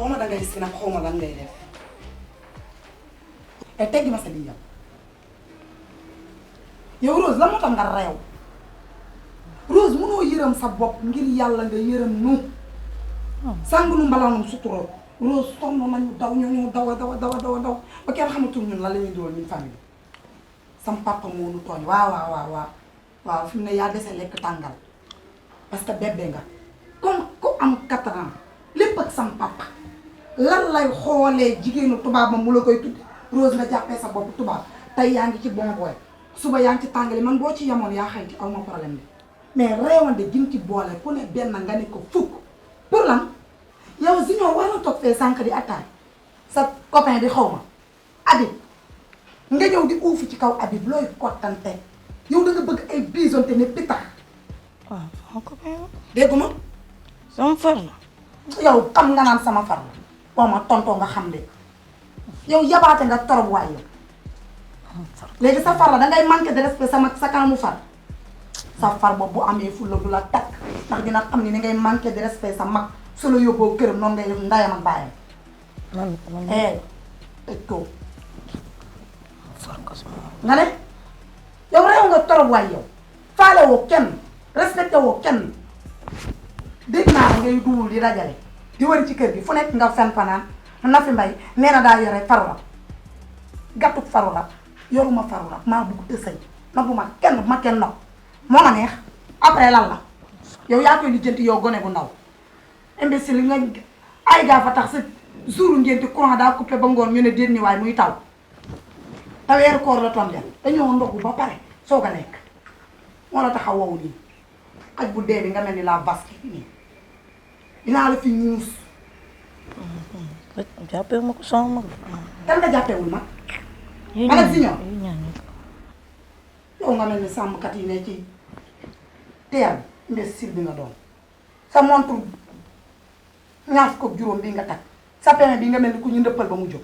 xaw ma dangay si nag xaw ma lan ngay def te teggi ma sa lii yow Rose la moo tax nga réew Rose mënoo yërëm sa bopp ngir yàlla nga yërëm nu sàng nu mbalaanum suturoo Rose sonn nañu daw ñoo daw ba kenn xamatul ñun lan la ñuy doon ñun famille sam papa moo nu tooñ waaw fi mu ne yaa dese lekk tàngal parce que bébé nga comme ku am 4 ans lépp ak sam papa lan lay xoolee jigéenu tubaab ma mu la koy tudde Rose nga jàppee sa bopp tubaab tey yaa ngi ci bon boy suba yaa ngi ci tàngali man boo ci yemoon yaa xayti aw ma problème bi mais réewande jim ci boole ku ne benn nga ne ko fukk pour lan yow Junior war na toog fee sànq di attaque sa copain di xaw ma Habib nga ñëw di uufu ci kaw Habib looy kottante yow da nga bëgg ay bisonte ne pitax waaw sama copain la. déggu ma sama far la. yow xam nga naan sama far la boo ma tontoo nga xam de yow yabaate nga torop waay yow léegi sa far la dangay manqué de respect sa kanamu far sa far boobu bu amee fulla du la takk ndax dina xam ni ngay manqué de respect sa mag su la yóbboo këram noonu ngay def ndayam ak baayam tëj ko far ko sama. nga ne yow réew nga torop waay yow faale woo kenn respecté woo kenn dégg naa ngay duwul di dajale di wër ci kër gi fu nekk nga fen fanaan na fi mbay nee na daa yore faru rab gàttuk faru rab yoruma faru rab maa bugg te sëy nagu ma kenn nopp moo ma neex après lan la yow yaa koy lijjanti yow gone gu ndaw imbécile nga ay gaa fa tax sa jour ngénte courant daa coupé ba ngoon ñu ne déet ni waay muy taw te weeru koor la tombé dañoo ndogu ba pare soog a lekk moo la tax a wow nii aj bu dee bi nga mel ni la vache nii dinaa la fi ñuus jàppee ma ko sama mag. kan nga jàppewul mag man ak Junior yow nga mel ni sàmmkat yi ne ci teer imbécile bi nga doon sa montre ñaar ko juróom bi nga takk sa peme bi nga mel ni ku ñu ndëppal ba mu jóg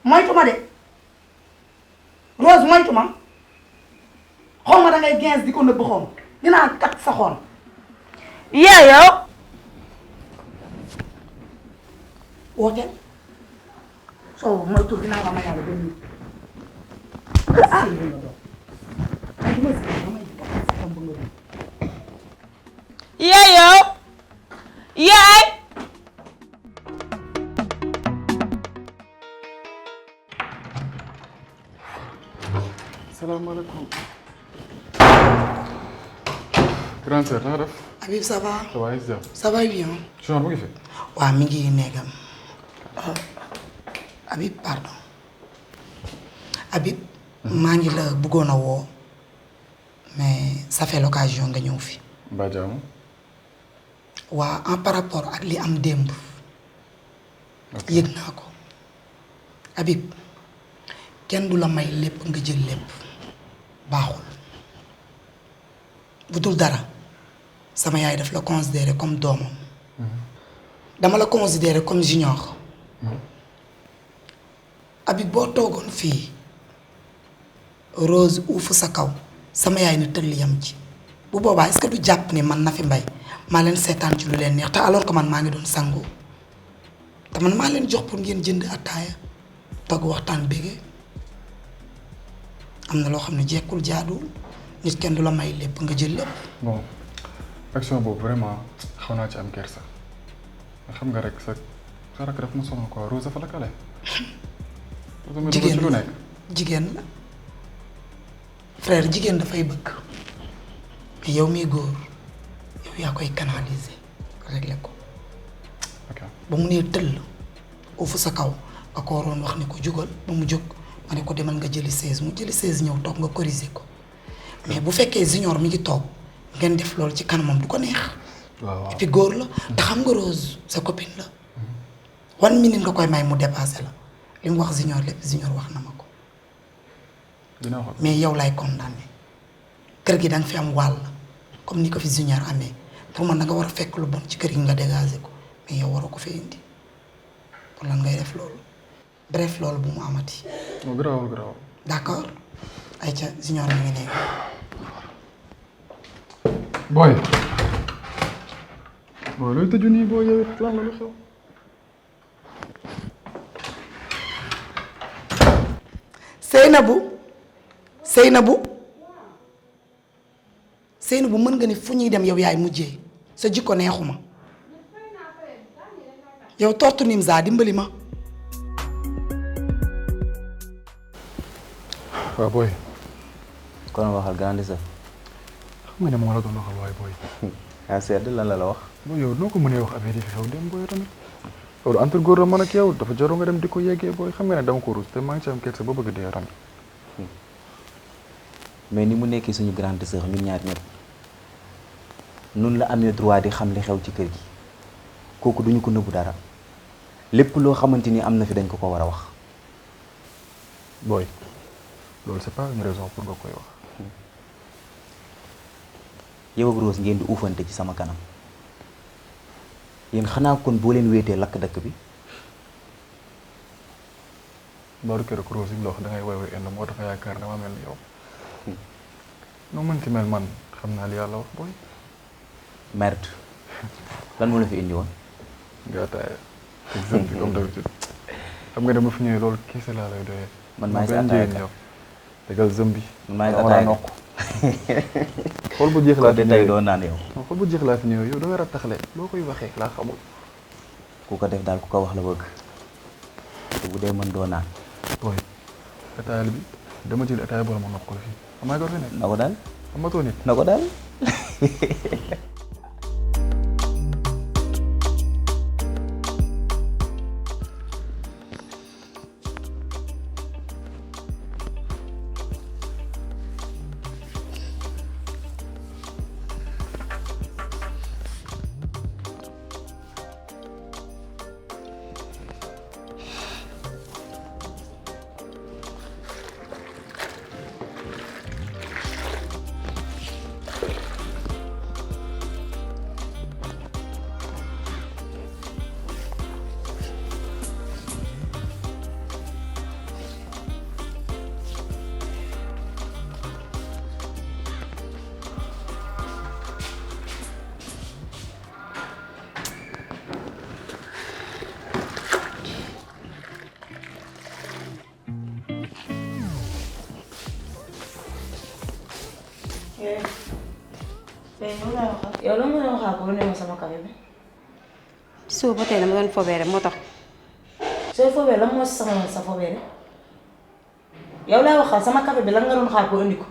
moytu ma de Rose moytu ma xaw ma dangay 15 di ko nëbb xaw ma dinaa kat sa xool yow. woote soo moytu dinaa la mayal ba ñu sëy bi nga doon ay du ma sëy damay kat sa xam ba nga doon yow. yaay. salaamaaleykum. grande sœur na nga def. Habib ça va. ça va bien. ça va bien. Junior mu ngi fi. waaw mi ngi neegam. Habib pardon. Habib. maa ngi la bëggoon a woo mais ça fait l'occasion nga ñëw fi. mbaa jaamu. waa en par rapport ak li am démb. yëg naa ko. Habib kenn du la may lépp nga jël lépp baaxul. bu dul dara sama yaay daf la considérer comme doomam. dama la considérer comme Junior. Habib boo toogoon fii Rose uufu sa kaw sama yaay na tëll yam ci bu boobaa est-ce que du jàpp ni man na fi mbay maa leen seetaan ci lu leen neex te alors que man maa ngi doon sangoo te man maa leen jox pour ngeen jënd attaaya togg waxtaan bége am na loo xam ne jekkul jaadu nit kenn du la may lépp nga jël lépp. bon action boobu vraiment xaw naa ci am kersa xam nga rek sa rakk daf ma sonal quoi Rose dafa la kale. jigéen lu nekk. jigéen la frère jigéen dafay bëgg mais yow miy góor yow yaa koy canaliser régler ko. ok ba mu nee tëll ufu sa kaw nga ko waroon wax ne ko jugal ba mu jóg ma ne ko demal nga jëli 16 mu jëli 16 ñëw toog nga corriger ko mais bu fekkee Junior mi ngi toog ngeen def loolu ci kanamam du ko neex. waaw et puis góor la te xam nga Rose sa copine la. 1 minute nga koy may mu dépassé la li mu wax Junior lépp Junior wax na ma ko. dinaa xool mais yow lay condamné kër gi da nga fi am wàll comme ni ko fi Junior amee pour man da nga war a fekk lu bon ci kër gi nga dégagé ko mais yow waroo ko fee indi pour lan ngay def loolu bref loolu bu mu amati. non garaawul garaawul. d'accord ayca Junior mi ngi nekk. booy. booy looy tëju nii booy yow it lan la lu xew. Seynabou mën nga ni fu ñuy dem yow yaay mujjee sa jikko neexuma yow tortu Nimza dimbali ma. waaw booy. kon waxal grande sœur. xam nga ne moom la doon waxal waaye booy. ah sedd lan la wax. booy yow noo ko mënee wax affaire yi fi xew dem booy tamit. loolu entre góor la man ak yow dafa jaroo nga dem di ko yeggee booy xam nga ne dama ko ruus te maa ngi ci am kersa ba bëgg dee tamit. mais ni mu nekkee suñu grande sœur ñun ñaar ñëpp nun la amee droit di xam li xew ci kër gi kooku duñu ko nëbbu dara lépp loo xamante ni am na fi dañ ko war a wax. booy loolu c'est pas une raison pour nga koy wax. yow ak Rose ngeen di uufante ci sama kanam yéen xanaa kon boo leen wéetee lakk dëkk bi. Mbadou keroog Rose yi mu la wax da ngay woy woy indi moo tax yaakaar dama mel ni yow. noo mënti mel man xam naa li yàlla wax booy. merde lan moo la fi indi woon. nga ataaya. exemple comme d'habitude. xam nga dama fi ñëwee loolu kese laa lay doyee. man maa ngi si ataaya yow. tegal zëmbi. man maa ngi si ataaya nokk. xool bu jeex laa fi tey doo naan yow. xool bu jeex laa fi ñëwee yow da nga rattaxle loo koy waxee laa xamul. ku ko def daal ku ko wax la bëgg te bu dee mën doo naan. booy ataaya bi dama jël ataaya boole ma nokk ko fii. xam nga fi nekk. na ko daal. amatoo nit. na ko daal. yow la mën a waxaa ko lu ne ma sama café bi. soo ba tey dama doon fobeere moo tax. sooy fobee lan moo sama sa fobee de yow laa waxal sama café bi lan nga doon xaar ko indi ko.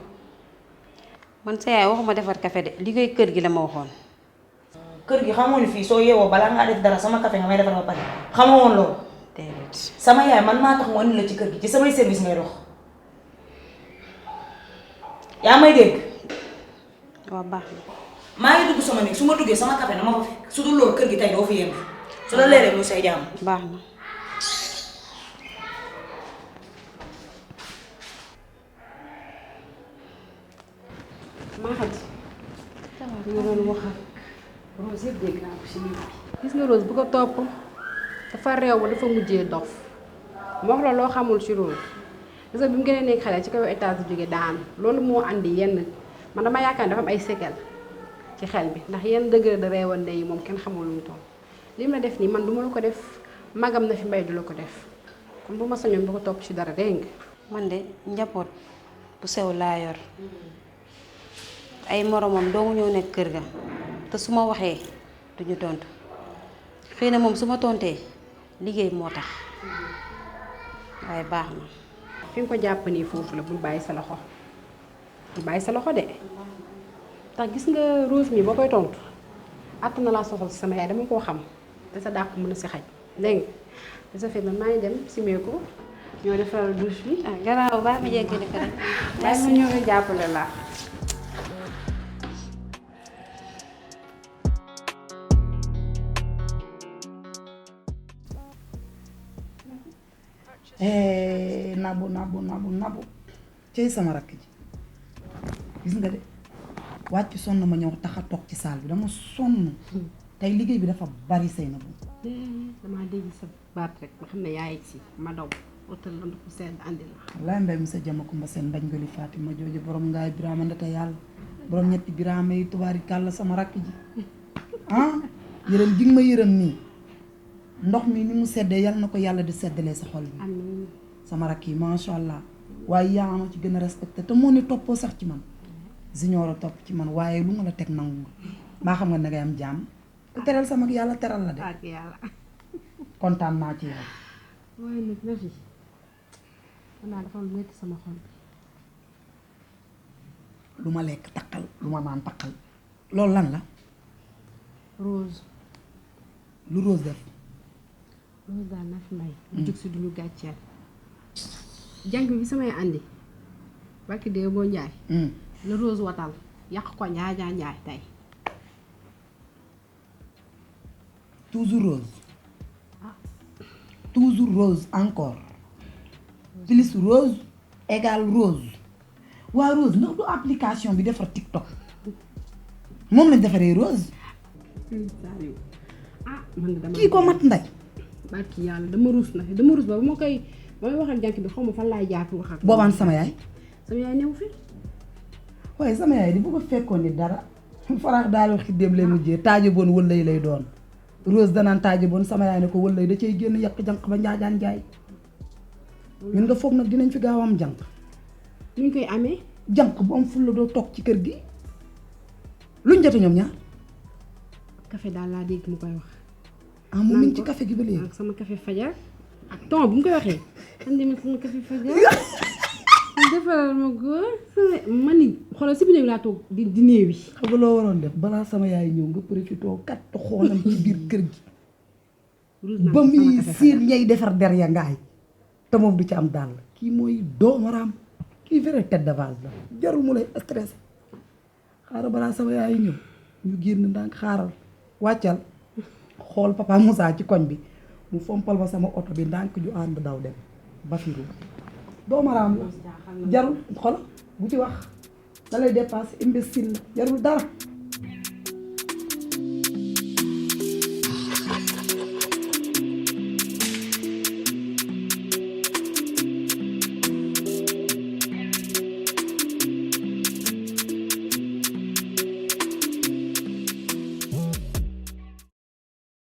man sa yaay waxuma defar café de liggéey kër gi la ma waxoon. kër gi xamoo ni fii soo yeewoo balaa ngaa def dara sama café nga may defar ba pare xamoo woon loolu. déedéet. sama yaay man maa tax mu indi la ci kër gi ci samay service ngay dox yaa may dégg. waaw baax na. maa ngi dugg sama néeg su ma duggee sama café na ma fa fekk su dul loolu kër gi tey doo fi yem su la leeree mu say jàmm. baax na. maa xam si nga doon wax ak Rose yëpp dégg naa ko si lii. gis nga Rose bu ko topp dafa réew ba dafa mujjee dof moo wax la loo xamul ci Rose gis nga bi mu gën a nekk xale ci kaw étage jóge daan loolu moo andi yenn man dama yaakaar ne dafa am ay séquelles ci xel bi ndax yenn degré de réewande yi moom kenn xamul lu mu toll li mu la def nii man du ma la ko def magam na fi mbay du la ko def kon bu ma sañoon bu ko topp ci dara dégg nga. man de njaboot bu sew laa yor ay moromam doomu ñëw nekk kër ga te su ma waxee duñu tontu xëy na moom su ma tontee liggéey moo tax waaye baax na. fi nga ko jàpp nii foofu la bul bàyyi sa loxo bul bàyyi sa loxo de ndax gis nga Rose mi boo koy tontu àtt na laa soxal si sama yaay dama koo xam te sa dàq mën a si xaj dégg nga de sa fait man maa ngi dem simee ko ñoo defaral douche bi. ah garaaw baax ma jéggali ko rek. bàyyi ma ñëw jàppale laa. nabu cey sama rakk ji gis nga de wàcc sonn ma ñëw tax a toog ci saal bi dama sonn tey liggéey bi dafa bari say na bu damaa dégg sa baat rek ma xam ne yaa yegg si ma daw utal la ndox bu sedd andi la. wallaay mbay monsieur Jama Kumba seen mbañ goli Fatima jooju borom ngaay biraama ndata yàlla borom ñetti biraama yi tubaari kàlla sama rakk ji ah yërëm ji nga ma yërëm nii ndox mi ni mu seddee yal na ko yàlla di seddalee sa xol bi amiin sama rakk yi macha allah waaye yaa ma ci gën a respecté te moo ne toppoo sax ci man Junior a topp ci man waaye lu ma la teg nangu nga maa xam nga ne ngay am jàmm te teral sama ak yàlla teral la de ak yàlla. kontaan naa ci yow. waaye nag na fi man naa dafa lu metti sama xol bi. lu ma lekk takkal lu ma naan takkal loolu lan la Rose lu Rose def Rose daal na fi may. mu jóg si duñu gàcceel. jànk bi samay andi barki dee boo njaay. la Rose watal yàq ko njaay tey. toujours Rose toujours Rose encore plus Rose égale Rose waa Rose ndax du application bi defar TikTok moom lañ defaree Rose man de dama kii ko mat nday barki yàlla dama ruus na ba ma koy ba may wax ak jànk bi xaw ma fan laay jaar wax ak boobaan sama yaay sama yaay new fi waaye sama yaay di bu ko fekkoon ni dara faraax daal xiddéem lay mujjee taaje boon wëllay lay doon Rose danaan taaje boon sama yaay ne ko wëllay da cay génn yàq jànq ba njaajaan njaay ñun nga foog nag dinañ fi gaaw am jànq nuñ koy amee jànq bu am fulla doo toog ci kër gi luñ jote ñoom ñaar café daal laa dégg mu koy wax ah moom mi ngi ci café gi ba léegi ak sama café fajar ak ton bu mu koy waxee man demee sama café fajar defaral ma góor man ni xoolal si biir laa toog di néew yi xam nga loo waroon def balaa sama yaay ñëw nga profité kat xoonam ci biir kër gi ba muy siir ñay defar der ya ngaay te moom du ci am dàll kii mooy doomaraam kii vrai tête de vase la jarul mu lay stressé xaaral balaa sama yaay ñëw ñu génn ndànk xaaral wàccal xool papa Moussa ci koñ bi mu fompal ma sama oto bi ndànk ju ànd daw dem ba fi ru doomaraam la jarul xol bu ci wax da lay dépassé imbécile la jarul dara